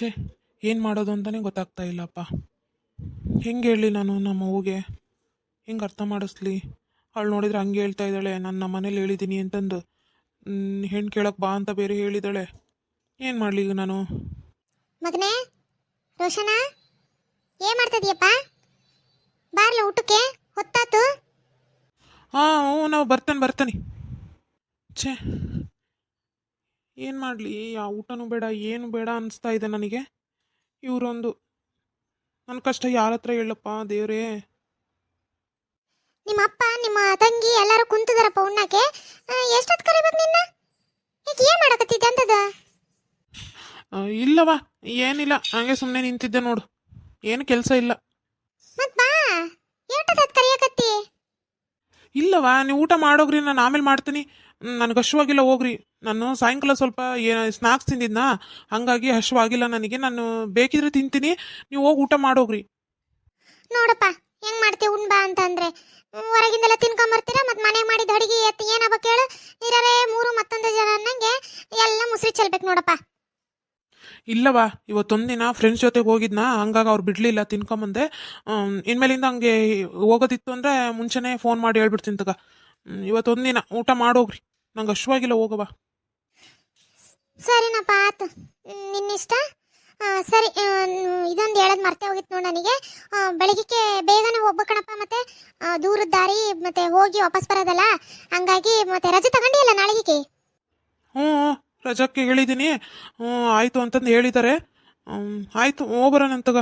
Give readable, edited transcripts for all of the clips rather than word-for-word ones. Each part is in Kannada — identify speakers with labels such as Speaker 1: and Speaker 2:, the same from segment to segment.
Speaker 1: ಛೇ, ಏನು ಮಾಡೋದು ಅಂತಲೇ ಗೊತ್ತಾಗ್ತಾ ಇಲ್ಲಪ್ಪ. ಹೆಂಗೆ ಹೇಳಲಿ ನಾನು ನಮ್ಮ ಅವ್ವಗೆ? ಹೆಂಗೆ ಅರ್ಥ ಮಾಡಿಸ್ಲಿ? ಅವಳು ನೋಡಿದ್ರೆ ಹಂಗೆ ಹೇಳ್ತಾ ಇದ್ದಾಳೆ, ನಾನು ನಮ್ಮ ಮನೇಲಿ ಹೇಳಿದ್ದೀನಿ ಅಂತಂದು. ಹೆಣ್ಣು ಕೇಳಕ್ಕೆ ಬಾ ಅಂತ ಬೇರೆ ಹೇಳಿದ್ದಾಳೆ. ಏನು ಮಾಡಲಿ ಈಗ ನಾನು?
Speaker 2: ಮಗನೇ ರೋಷನಾ, ಏನ್ ಮಾಡ್ತಿದ್ಯಪ್ಪ? ಬಾರ್ಲ ಊಟಕ್ಕೆ ಹೊತ್ತಾತು.
Speaker 1: ಹಾಂ ಹ್ಞೂ, ನಾವು ಬರ್ತಾನೆ. ಛೇ, ಏನು ಮಾಡಲಿ? ಯಾವ ಊಟನೂ ಬೇಡ, ಏನು ಬೇಡ ಅನಿಸ್ತಾ ಇದೆ ನನಗೆ. ಇವರೊಂದು ನನ್ನ ಕಷ್ಟ ಯಾರ ಹತ್ರ ಹೇಳಪ್ಪ ದೇವ್ರೇ?
Speaker 2: ನಿಮ್ಮ ಅಪ್ಪ ನಿಮ್ಮ ತಂಗಿ ಎಲ್ಲರೂ ಕುಂತಿದಾರಪ್ಪ ಉಣ್ಣಕ್ಕೆ. ಎಷ್ಟೊತ್ತು ಕರಿಬೇಕು ನಿನ್ನ? ಈಗ ಏನ್ ಮಾಡಕತ್ತಿದ್ದೆ ಅಂತದ?
Speaker 1: ಇಲ್ಲವಾ, ಏನಿಲ್ಲ, ಹಂಗೆ ಸುಮ್ಮನೆ ನಿಂತಿದ್ದೆ ನೋಡು. ಏನು ಕೆಲಸ ಇಲ್ಲ.
Speaker 2: ಮತ್ ಬಾ, ಎಷ್ಟೊತ್ತು ಕರಿಯಕತ್ತಿ?
Speaker 1: ಇಲ್ಲವಾ, ನೀವು ಊಟ ಮಾಡೋಗ್ರಿ, ನಾನು ಆಮೇಲೆ ಮಾಡ್ತೀನಿ. ನನಗೆ ಹಶ್ವಾಗಿಲ್ಲ, ಹೋಗ್ರಿ. ನಾನು ಸಾಯಂಕಾಲ ಸ್ವಲ್ಪ ಸ್ನ್ಯಾಕ್ಸ್ ತಿಂದಿದ್ನಾ, ಹಂಗಾಗಿ ಹಶ್ವಾಗಿಲ್ಲ ನನಗೆ. ನಾನು ಬೇಕಿದ್ರೆ ತಿಂತೀನಿ, ನೀವು ಹೋಗಿ ಊಟ ಮಾಡೋಗ್ರಿ.
Speaker 2: ನೋಡಪ್ಪ ಹೆಂಗ್ ಮಾಡ್ತೀವಿ ಉಣ್ ಬಾ ಅಂತಂದ್ರೆ ಹೊರಗಿಂದೆಲ್ಲ ತಿನ್ಕೊಂಬರ್ತೀರಾ, ಮತ್ ಮನೆಗೆ ಮಾಡಿದ ಅಡಿಗೆ ಎತ್ತು ಏನಪ್ಪ ಕೇಳು? ಇರರೆ ಮೂರು ಮತ್ತೊಂದು ಜನ ಅನ್ನಂಗೆ ಎಲ್ಲ ಮುಸ್ರಿ ಚೆಲ್ಬೇಕು ನೋಡಪ್ಪ.
Speaker 1: ಇಲ್ಲವಾ, ಇವತ್ತೊಂದಿನ ಫ್ರೆಂಡ್ಸ್ ಜೊತೆಗೆ ಹೋಗಿದ್ನಾ, ಹಂಗಾಗಿ ಅವ್ರು ಬಿಡಲಿಲ್ಲ, ತಿನ್ಕೊಂಬಂದೆ. ಇನ್ಮೇಲಿಂದ ಹಂಗೆ ಹೋಗೋದಿತ್ತು ಅಂದರೆ ಮುಂಚೆನೇ ಫೋನ್ ಮಾಡಿ ಹೇಳ್ಬಿಡ್ತೀನಿ ತಗ. ಇವತ್ತೊಂದಿನ ಊಟ ಮಾಡೋಗ್ರಿ, ನಂಗೆ ಹಶ್ವಾಗಿಲ್ಲ, ಹೋಗವಾ.
Speaker 2: ಸರಿನಪ್ಪ ಆತು, ನಿನ್ನಿಷ್ಟ. ಸರಿ, ಇದೊಂದು ಹೇಳೋದು ಮರ್ತೇ ಹೋಗಿತ್ತು ನೋಡಿ ನನಗೆ. ಬೆಳಗ್ಗೆ ಬೇಗನೆ ಹೋಗ್ಬೇಕಣಪ್ಪ, ಮತ್ತೆ ದೂರದ ದಾರಿ, ಮತ್ತೆ ಹೋಗಿ ವಾಪಸ್ ಬರೋದಲ್ಲ, ಹಂಗಾಗಿ ಮತ್ತೆ ರಜೆ ತಗೊಂಡಿಯಲ್ಲ ನಾಳೆಗೆ.
Speaker 1: ಹ್ಞೂ, ರಜಕ್ಕೆ ಹೇಳಿದ್ದೀನಿ. ಆಯಿತು ಅಂತಂದು ಹೇಳಿದ್ದಾರೆ. ಆಯಿತು, ಹೋಗ್ಬರೋಣಂತಗ.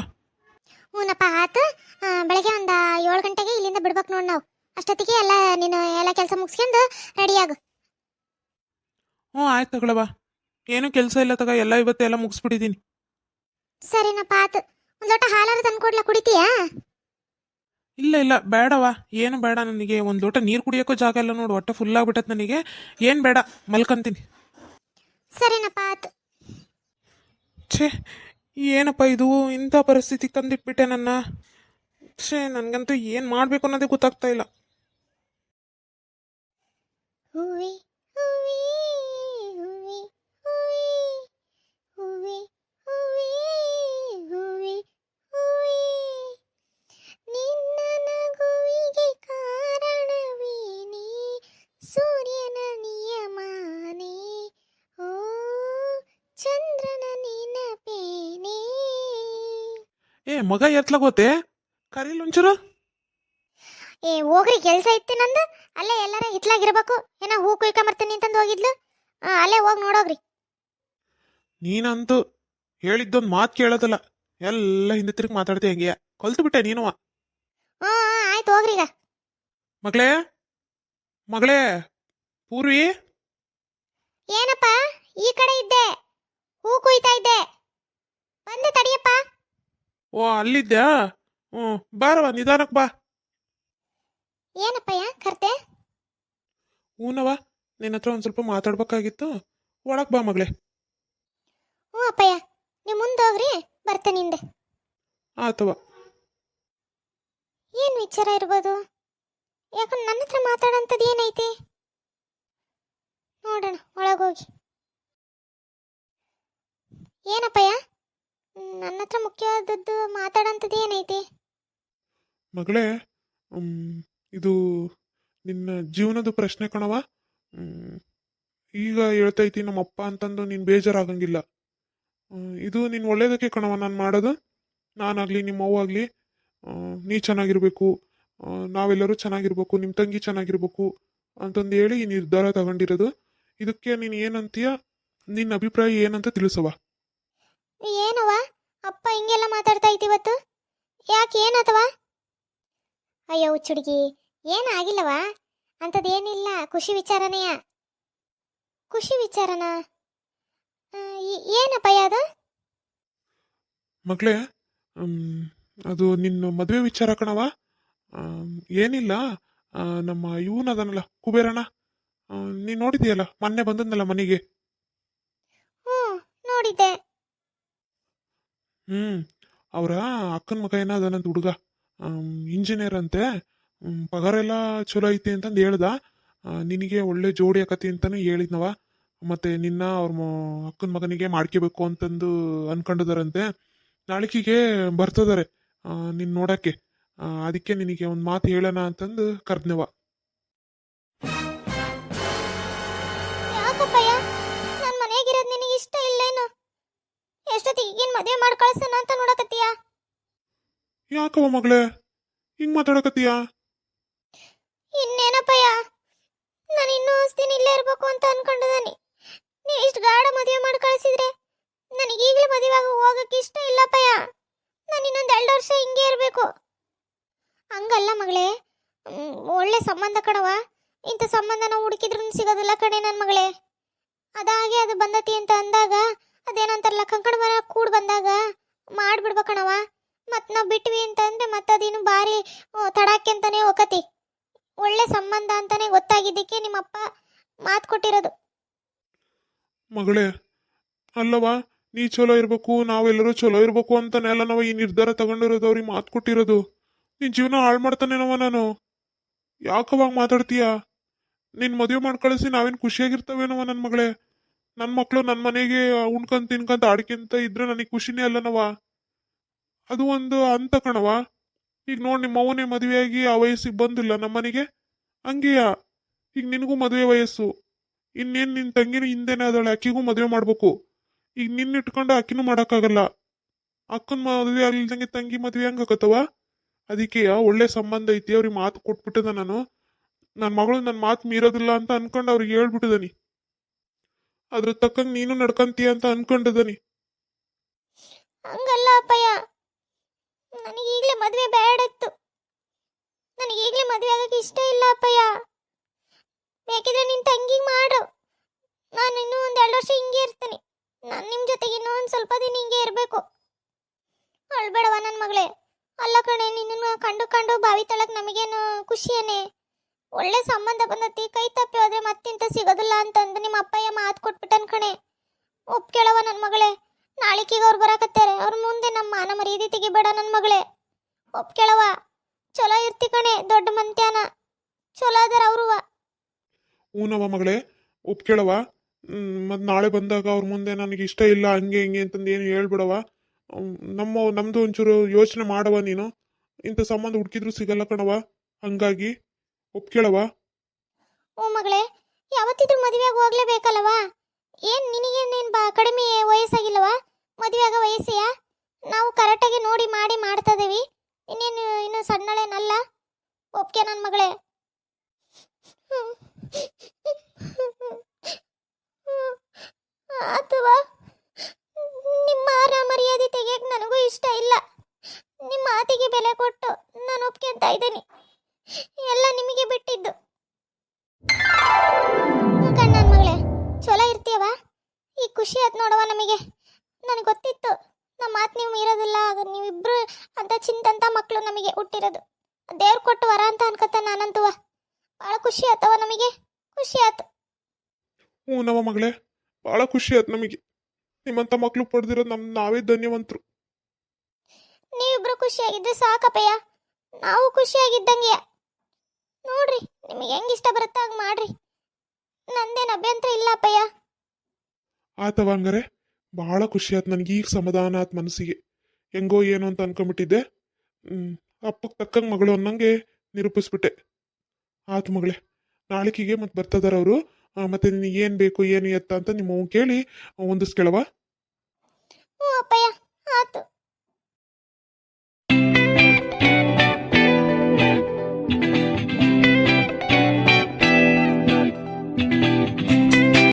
Speaker 2: ಹ್ಞೂನಪ್ಪ ಆತು. ಬೆಳಗ್ಗೆ ಒಂದು 7 ಗಂಟೆಗೆ ಇಲ್ಲಿಂದ ಬಿಡ್ಬೇಕು ನೋಡಿ ನಾವು. ಅಷ್ಟೊತ್ತಿಗೆ ಎಲ್ಲ ನೀನು ಎಲ್ಲ ಕೆಲಸ ಮುಗಿಸ್ಕೊಂಡು ರೆಡಿಯಾಗು.
Speaker 1: ಹ್ಞೂ, ಆಯ್ತು ತಗೊಳವಾ. ಏನೂ ಕೆಲಸ ಇಲ್ಲ ತಗ, ಎಲ್ಲ ಇವತ್ತೆಲ್ಲ ಮುಗಿಸ್ಬಿಟ್ಟಿದ್ದೀನಿ.
Speaker 2: ಸರಿನಪ್ಪ ಆತು. ಒಂದು ಲೋಟ ಹಾಲಾರು ತಂದು ಕೊಡ್ಲಾ, ಕುಡಿತೀಯಾ?
Speaker 1: ಇಲ್ಲ ಬೇಡವಾ, ಏನು ಬೇಡ ನನಗೆ. ಒಂದು ಲೋಟ ನೀರು ಕುಡಿಯೋಕ್ಕೂ ಜಾಗ ಇಲ್ಲ ನೋಡು, ಹೊಟ್ಟೆ ಫುಲ್ ಆಗ್ಬಿಟ್ಟತ್ ನನಗೆ. ಏನು ಬೇಡ, ಮಲ್ಕೊಂತೀನಿ.
Speaker 2: ಸರಿನಪ್ಪ ಆತು.
Speaker 1: ಛೇ, ಏನಪ್ಪ ಇದು, ಇಂಥ ಪರಿಸ್ಥಿತಿಗೆ ತಂದಿಟ್ಬಿಟ್ಟೆ ನನ್ನ. ಛೇ, ನನಗಂತೂ ಏನು ಮಾಡಬೇಕು ಅನ್ನೋದೇ ಗೊತ್ತಾಗ್ತಾ ಇಲ್ಲ.
Speaker 2: ಹೂವಿ ಹೂವಿ ಹೂವಿ ಹೂವಿ ಹೂವಿ ಹೂವಿ ಹೂವಿ, ನಿನ್ನ ನಗುವಿಗೆ ಕಾರಣವೇನೇ? ಸೂರ್ಯನ ನಿಯಮನೇ? ಓ ಚಂದ್ರನ ನೆನಪೇನೇ?
Speaker 1: ಮಗ ಎತ್ಲಾಗೋತೆ, ಕರೀಲ್ ಒಂಚೂರು.
Speaker 2: ಹೋಗ್ರಿ, ಕೆಲಸ ಇತ್ತು ನಂದು. ಅಲ್ಲೇ ಎಲ್ಲಾರ ಹಿತ್ಲಾಗಿರ್ಬೇಕು. ಏನೋ ಹೂ ಕುಯ್ಕೊಂಬರ್ತೀನಿ ಅಂತಂದು ಹೋಗಿದ್ಲು. ಅಲ್ಲೇ ಹೋಗಿ ನೋಡೋಗ್ರಿ.
Speaker 1: ನೀನಂತೂ ಹೇಳಿದ್ದೊಂದು ಮಾತು ಕೇಳೋದಲ್ಲ, ಎಲ್ಲ ಹಿಂದೆ ತಿರುಗಿ ಮಾತಾಡ್ತೀಯ, ಹೆಂಗೆ ಕಲ್ತು ಬಿಟ್ಟೆ ನೀನು.
Speaker 2: ಆಯ್ತು ಹೋಗ್ರಿ ಈಗ.
Speaker 1: ಮಗಳೇ ಮಗಳೇ ಪೂರ್ವಿ.
Speaker 2: ಏನಪ್ಪ, ಈ ಕಡೆ ಇದ್ದೆ, ಹೂ ಕುಯ್ತಾ ಇದ್ದೆ, ಬಂದೆ ತಡಿಯಪ್ಪ.
Speaker 1: ಓ, ಅಲ್ಲಿದ್ದ್ಯಾ? ಬಾರವ, ನಿಧಾನಕ್ಕೆ ಬಾ.
Speaker 2: ಏನಪ್ಪಯ್ಯ ಕರ್ತೆ?
Speaker 1: ಹೂನವ, ನಿನ್ನ ಹತ್ರ ಒಂದು ಸ್ವಲ್ಪ ಮಾತಾಡ್ಬೇಕಾಗಿತ್ತು, ಒಳಗೆ ಬಾ ಮಗಳೇ.
Speaker 2: ಹ್ಞೂ ಅಪ್ಪಯ್ಯ, ನೀವು ಮುಂದೆ ಹೋಗ್ರಿ, ಬರ್ತೇನೆ ಹಿಂದೆ.
Speaker 1: ಆತವ.
Speaker 2: ಏನು ವಿಚಾರ ಇರ್ಬೋದು? ಯಾಕಂದ್ರೆ ನನ್ನ ಹತ್ರ ಮಾತಾಡೋಂಥದ್ದು ಏನೈತಿ? ನೋಡೋಣ, ಒಳಗೋಗಿ. ಏನಪ್ಪಯ್ಯ, ನನ್ನ ಹತ್ರ ಮುಖ್ಯವಾದದ್ದು ಮಾತಾಡೋಂಥದ್ದು ಏನೈತಿ?
Speaker 1: ಮಗಳೇ, ಇದು ನಿನ್ನ ಜೀವನದ ಪ್ರಶ್ನೆ ಕಣವ. ಈಗ ಹೇಳ್ತೈತಿ ನಮ್ಮಪ್ಪ ಅಂತಂದು ನೀನು ಬೇಜಾರಾಗಂಗಿಲ್ಲ. ಇದು ನಿನ್ನ ಒಳ್ಳೇದಕ್ಕೆ ಕಣವ ನಾನು ಮಾಡೋದು. ನಾನಾಗಲಿ ನಿಮ್ಮ ಅವ್ವಾಗಲಿ ನೀ ಚೆನ್ನಾಗಿರ್ಬೇಕು, ನಾವೆಲ್ಲರೂ ಚೆನ್ನಾಗಿರ್ಬೇಕು, ನಿಮ್ಮ ತಂಗಿ ಚೆನ್ನಾಗಿರ್ಬೇಕು ಅಂತಂದು ಹೇಳಿ ಈ ನಿರ್ಧಾರ ತಗೊಂಡಿರೋದು. ಇದಕ್ಕೆ ನೀನು ಏನಂತೀಯ, ನಿನ್ನ ಅಭಿಪ್ರಾಯ ಏನಂತ ತಿಳಿಸವ.
Speaker 2: ಏನವ ಅಪ್ಪ ಹಿಂಗೆಲ್ಲ ಮಾತಾಡ್ತಾ ಇತ್ತು ಇವತ್ತು? ಯಾಕೆ, ಏನತವ? ಅಯ್ಯೋ ಹುಚ್ಚುಡುಗಿ, ಏನಾಗಿಲ್ಲವಾ? ಅಂಥದ್ದೇನಿಲ್ಲ, ಖುಷಿ ವಿಚಾರನೆಯ. ಖುಷಿ ವಿಚಾರನ? ಏನಪ್ಪಯ್ಯ ಅದು?
Speaker 1: ಮಗಳೇ, ಅದು ನಿನ್ನ ಮದುವೆ ವಿಚಾರ ಕಣವ. ಏನಿಲ್ಲ, ನಮ್ಮ ಇವನದನಲ್ಲ ಕುಬೇರಣ್ಣ, ನೀನು ನೋಡಿದೆಯಲ್ಲ, ಮೊನ್ನೆ ಬಂದದ್ನಲ್ಲ ಮನೆಗೆ.
Speaker 2: ಹ್ಞೂ ನೋಡಿದ್ದೆ.
Speaker 1: ಅವರ ಅಕ್ಕನ ಮಗ ಏನದನಂತ ಹುಡುಗ, ಇಂಜಿನಿಯರ್ ಅಂತೆ. ಪಗಾರ ಎಲ್ಲ ಚಲೋ ಐತಿ ಅಂತಂದು ಹೇಳ್ದ. ನಿನಗೆ ಒಳ್ಳೆ ಜೋಡಿ ಆಕತಿ ಅಂತಾನು ಹೇಳಿದ್ನವ. ಮತ್ತು ನಿನ್ನ ಅವ್ರ ಅಕ್ಕನ ಮಗನಿಗೆ ಮಾಡ್ಕೋಬೇಕು ಅಂತಂದು ಅನ್ಕೊಂಡಿದಾರಂತೆ. ನಾಳಿಕೆಗೆ ಬರ್ತದಾರೆ ನಿನ್ನ ನೋಡೋಕ್ಕೆ. ಅದಕ್ಕೆ ನಿನಗೆ ಒಂದು ಮಾತು ಹೇಳೋಣ ಅಂತಂದು ಕರ್ದ್ನವ.
Speaker 2: ಯಾಕಪ್ಪಯ್ಯ ನನ್ನ ಮನೆಯಾಗಿರೋದು ನಿನಗೆ ಇಷ್ಟ ಇಲ್ಲೇನು? ಎಷ್ಟೊತ್ತಿಗೆ ಈಗಿನ ಮದುವೆ ಮಾಡಿ ಕಳ್ಸೋಣ ಅಂತ ನೋಡಕತ್ತೀಯ?
Speaker 1: ಯಾಕವ ಮಗಳೇ ಹಿಂಗೆ ಮಾತಾಡಕತ್ತೀಯ?
Speaker 2: ಇನ್ನೇನಪ್ಪಯ್ಯ, ನಾನು ಇನ್ನೂ ದಿನ ಇಲ್ಲೇ ಇರಬೇಕು ಅಂತ ಅನ್ಕೊಂಡಿದ್ದಾನೆ. ನೀ ಇಷ್ಟು ಗಾಢ ಮದುವೆ ಮಾಡಿ ಕಳಿಸಿದ್ರೆ ನನಗೆ ಈಗಲೇ ಮದುವೆ ಆಗಿ ಹೋಗಕ್ಕೆ ಇಷ್ಟ ಇಲ್ಲಪ್ಪಯ್ಯ. ನಾನು ಇನ್ನೊಂದು 2 ವರ್ಷ ಹಿಂಗೆ ಇರಬೇಕು. ಹಂಗಲ್ಲ ಮಗಳೇ, ಒಳ್ಳೆ ಸಂಬಂಧ ಕಣವ. ಇಂಥ ಸಂಬಂಧ ನಾವು ಹುಡುಕಿದ್ರೂ ಸಿಗೋದಿಲ್ಲ ಕಣೆ ನನ್ನ ಮಗಳೇ. ಅದಾಗೆ ಅದು ಬಂದತಿ ಅಂತ ಅಂದಾಗ, ಅದೇನಂತಾರಲ್ಲ ಕಂಕಣ ಮರ ಕೂಡ್ ಬಂದಾಗ ಮಾಡ್ಬಿಡ್ಬೇಕಣವ. ಮತ್ತು ನಾವು ಬಿಟ್ವಿ ಅಂತಂದ್ರೆ ಮತ್ತೆ ಅದೇನು ಭಾರಿ ತಡಾಕೆ ಅಂತಾನೆ ಹೋಗತಿ. ಒಳ್ಳೆ ಸಂಬಂಧ ಅಂತಾನೆ ಗೊತ್ತಾಗಿದ್ದಕ್ಕೆ ನಿಮ್ಮಪ್ಪ ಮಾತು ಕೊಟ್ಟಿರೋದು.
Speaker 1: ಮಗಳೇ ಅಲ್ಲವಾ, ನೀ ಚಲೋ ಇರಬೇಕು, ನಾವೆಲ್ಲರೂ ಚಲೋ ಇರಬೇಕು ಅಂತಾನೆಲ್ಲ ನಾವು ಈ ನಿರ್ಧಾರ ತಗೊಂಡಿರೋದು, ಅವ್ರಿಗೆ ಮಾತು ಕೊಟ್ಟಿರೋದು. ನಿನ್ನ ಜೀವನ ಹಾಳು ಮಾಡ್ತಾನೇನವ ನಾನು? ಯಾಕವಾಗ ಮಾತಾಡ್ತೀಯ? ನಿನ್ನ ಮದುವೆ ಮಾಡಿ ಕಳಿಸಿ ನಾವೇನು ಖುಷಿಯಾಗಿರ್ತವೇನವ ನನ್ನ ಮಗಳೇ? ನನ್ನ ಮಕ್ಕಳು ನನ್ನ ಮನೆಗೆ ಉಣ್ಕೊಂತ ತಿನ್ಕೊಂತ ಆಡ್ಕೊಂತ ಇದ್ರೆ ನನಗೆ ಖುಷಿನೇ ಅಲ್ಲನವ. ಅದು ಒಂದು ಅಂತ ಕಣವ. ಈಗ ನೋಡಿ ನಿಮ್ಮ ಅವನೇ ಮದುವೆಯಾಗಿ ಆ ವಯಸ್ಸಿಗೆ ಬಂದಿಲ್ಲ ನಮ್ಮ ಮನೆಗೆ. ಹಂಗೆಯಾ ಈಗ ನಿನಗೂ ಮದುವೆ ವಯಸ್ಸು. ಇನ್ನೇನು ನಿನ್ನ ತಂಗಿನೂ ಹಿಂದೆನೇ ಅದಳೆ, ಅಕ್ಕಿಗೂ ಮದುವೆ ಮಾಡ್ಬೇಕು. ಈಗ ನಿನ್ನ ಇಟ್ಕೊಂಡು ಅಕ್ಕಿನೂ ಮಾಡೋಕ್ಕಾಗಲ್ಲ. ಅಕ್ಕನ ಮದುವೆ ಆಗ್ಲಿಲ್ದಂಗೆ ತಂಗಿ ಮದುವೆ ಹಂಗಾಕತ್ತವ. ಅದಕ್ಕೆ ಒಳ್ಳೆ ಸಂಬಂಧ ಐತಿ, ಅವ್ರಿಗೆ ಮಾತು ಕೊಟ್ಬಿಟ್ಟದ ನಾನು. ನನ್ನ ಮಗಳು ನನ್ನ ಮಾತು ಮೀರೋದಿಲ್ಲ ಅಂತ ಅನ್ಕೊಂಡು ಅವ್ರಿಗೆ ಹೇಳ್ಬಿಟ್ಟಿದನಿ. ಅದ್ರ ತಕ್ಕಂಗೆ ನೀನು ನಡ್ಕಂತೀಯ ಅಂತ ಅನ್ಕೊಂಡಿದನಿ.
Speaker 2: ಹಂಗಲ್ಲ ಅಪ್ಪಯ್ಯ, ನನಗೆ ಈಗಲೇ ಮದುವೆ ಬೇಡತ್ತು. ನನಗೆ ಈಗಲೇ ಮದುವೆ ಆಗಕ್ಕೆ ಇಷ್ಟ ಇಲ್ಲ ಅಪ್ಪಯ್ಯ. ಬೇಕಿದ್ರೆ ನಿನ್ನ ತಂಗಿಗೆ ಮಾಡು, ನಾನು ಇನ್ನೂ ಒಂದು 2 ವರ್ಷ ಹಿಂಗೆ ಇರ್ತೀನಿ. ನಾನು ನಿಮ್ಮ ಜೊತೆಗೆ ಇನ್ನೂ ಒಂದು ಸ್ವಲ್ಪ ದಿನ ಹಿಂಗೆ ಇರಬೇಕು. ಅಳ್ಬೇಡವ ನನ್ನ ಮಗಳೇ. ಅಲ್ಲ ಕಣೆ, ನಿನ್ನನ್ನು ಕಂಡು ಕಂಡು ಬಾವಿ ತಳಕ್ ನಮಗೇನು ಖುಷಿಯೇನೆ? ಒಳ್ಳೆ ಸಂಬಂಧ ಬಂದತಿ, ಕೈ ತಪ್ಪಿ ಹೋದ್ರೆ ಮತ್ತಿಂತ ಸಿಗೋದಿಲ್ಲ ಅಂತಂದು ನಿಮ್ಮ ಅಪ್ಪಯ್ಯ ಮಾತು ಕೊಟ್ಬಿಟ್ಟನ್ ಕಣೆ. ಒಪ್ಕೇಳವ ನನ್ನ ಮಗಳೇ. ನಾಳಿಕೆಗೆ ಅವ್ರು ಬರಾಕತ್ತಾರೆ, ಅವ್ರ ಮುಂದೆ ನಮ್ಮ ಮಾನ ಮರ್ಯಾದೆ ತೆಗಿಬೇಡ ನನ್ನ ಮಗಳೇ. ಒಪ್ಕೇಳವ. ಚಲೋ ಇರ್ತಿ ಕಣೆ, ದೊಡ್ಡ ಮಂತ್ಯಾನ ಚಲೋ ಅದಾರ ಅವ್ರುವ.
Speaker 1: ಹೂನವ ಮಗಳೇ, ಒಪ್ಕೇಳವ. ಮತ್ತು ನಾಳೆ ಬಂದಾಗ ಅವ್ರ ಮುಂದೆ ನನಗೆ ಇಷ್ಟ ಇಲ್ಲ ಹಂಗೆ ಹಿಂಗೆ ಅಂತಂದು ಏನು ಹೇಳ್ಬಿಡವ. ನಮ್ಮದು ಒಂಚೂರು ಯೋಚನೆ ಮಾಡವ ನೀನು. ಇಂಥ ಸಂಬಂಧ ಹುಡುಕಿದ್ರು ಸಿಗಲ್ಲ ಕಣವ. ಹಂಗಾಗಿ ಒಪ್ಕೇಳವ.
Speaker 2: ಹ್ಞೂ ಮಗಳೇ, ಯಾವತ್ತಿದ್ರು ಮದುವೆಯಾಗಿ ಹೋಗ್ಲೇಬೇಕಲ್ಲವಾ? ಏನು ನಿನಗೇನೇನು ಕಡಿಮೆ ವಯಸ್ಸಾಗಿಲ್ಲವಾ? ಮದುವೆ ಆಗೋ ವಯಸ್ಸೆಯಾ? ನಾವು ಕರೆಕ್ಟಾಗಿ ನೋಡಿ ಮಾಡಿ ಮಾಡ್ತಾ ಇದೀವಿ. ಇನ್ನೇನು ಸಣ್ಣಳೇನಲ್ಲ. ಒಪ್ಕೆ ನನ್ನ ಮಗಳೇ. ಅಥವಾ ನಿಮ್ಮ ಮರ್ಯಾದೆ ತೆಗಿಯಕ್ಕೆ ನನಗೂ ಇಷ್ಟ ಇಲ್ಲ. ನಿಮ್ಮ ಮಾತಿಗೆ ಬೆಲೆ ಕೊಟ್ಟು ನಾನು ಒಪ್ಕೊಂತ ಇದ್ದೀನಿ. ಎಲ್ಲ ನಿಮಗೆ ಬಿಟ್ಟಿದ್ದು. ಕಣ್ಣನ ಮಗಳೇ, ಚಲೋ ಇರ್ತೀಯವ. ಈ ಖುಷಿ ಆಯ್ತು ನೋಡವ ನಮಗೆ. ನನಗೆ ಗೊತ್ತಿತ್ತು ನಮ್ಮ ಮಾತು ನೀವು ಮೀರೋದಿಲ್ಲ. ನೀವಿಬ್ರು ಅಂತ ಚಿಂತಂತ ಮಕ್ಕಳು ನಮಗೆ ಹುಟ್ಟಿರೋದು. ದೇವ್ರು ಕೊಟ್ಟು ವರ ಅಂತ ಅನ್ಕತ್ತ ನಾನಂತುವ. ಭಾಳ ಖುಷಿ ಆಯ್ತವ ನಮಗೆ, ಖುಷಿ ಆಯ್ತು.
Speaker 1: ಹ್ಞೂ ನವ ಮಗಳೇ, ಭಾಳ ಖುಷಿ ಆಯ್ತು ನಮಗೆ. ನಿಮ್ಮಂಥ ಮಕ್ಕಳು ಪಡೆದಿರೋದು ನಾವೇ ಧನ್ಯವಂತರು.
Speaker 2: ನೀವಿಬ್ರು ಖುಷಿಯಾಗಿದ್ರೆ ಸಾಕಪ್ಪಯ್ಯ, ನಾವು ಖುಷಿಯಾಗಿದ್ದಂಗೆ. ನೋಡ್ರಿ, ನಿಮಗೆ ಹೆಂಗೆ ಇಷ್ಟ ಬರುತ್ತಾ ಹಂಗೆ ಮಾಡ್ರಿ. ನಂದೇನು ಅಭ್ಯಂತರ ಇಲ್ಲ ಅಪ್ಪಯ್ಯ.
Speaker 1: ಆತವ ಹಂಗಾರೆ ಭಾಳ ಖುಷಿ ಆಯ್ತು ನನಗೆ. ಈಗ ಸಮಾಧಾನ ಆಯ್ತು ಮನಸ್ಸಿಗೆ. ಹೆಂಗೋ ಏನು ಅಂತ ಅನ್ಕೊಂಬಿಟ್ಟಿದ್ದೆ. ಅಪ್ಪಕ್ಕೆ ತಕ್ಕಂಗೆ ಮಗಳು ಅನ್ನಂಗೆ ನಿರೂಪಿಸ್ಬಿಟ್ಟೆ. ಆತು ಮಗಳೇ, ನಾಳಿಕೆಗೆ ಮತ್ತೆ ಬರ್ತದಾರ ಅವರು. ಮತ್ತೆ ನಿನಗೆ ಏನು ಬೇಕು ಏನು ಎತ್ತ ಅಂತ ನಿಮ್ಮ ಕೇಳಿ ಹೊಂದಿಸ್ಕೇಳವ.
Speaker 2: ಹ್ಞೂ ಅಪ್ಪಯ್ಯ, ಆತು.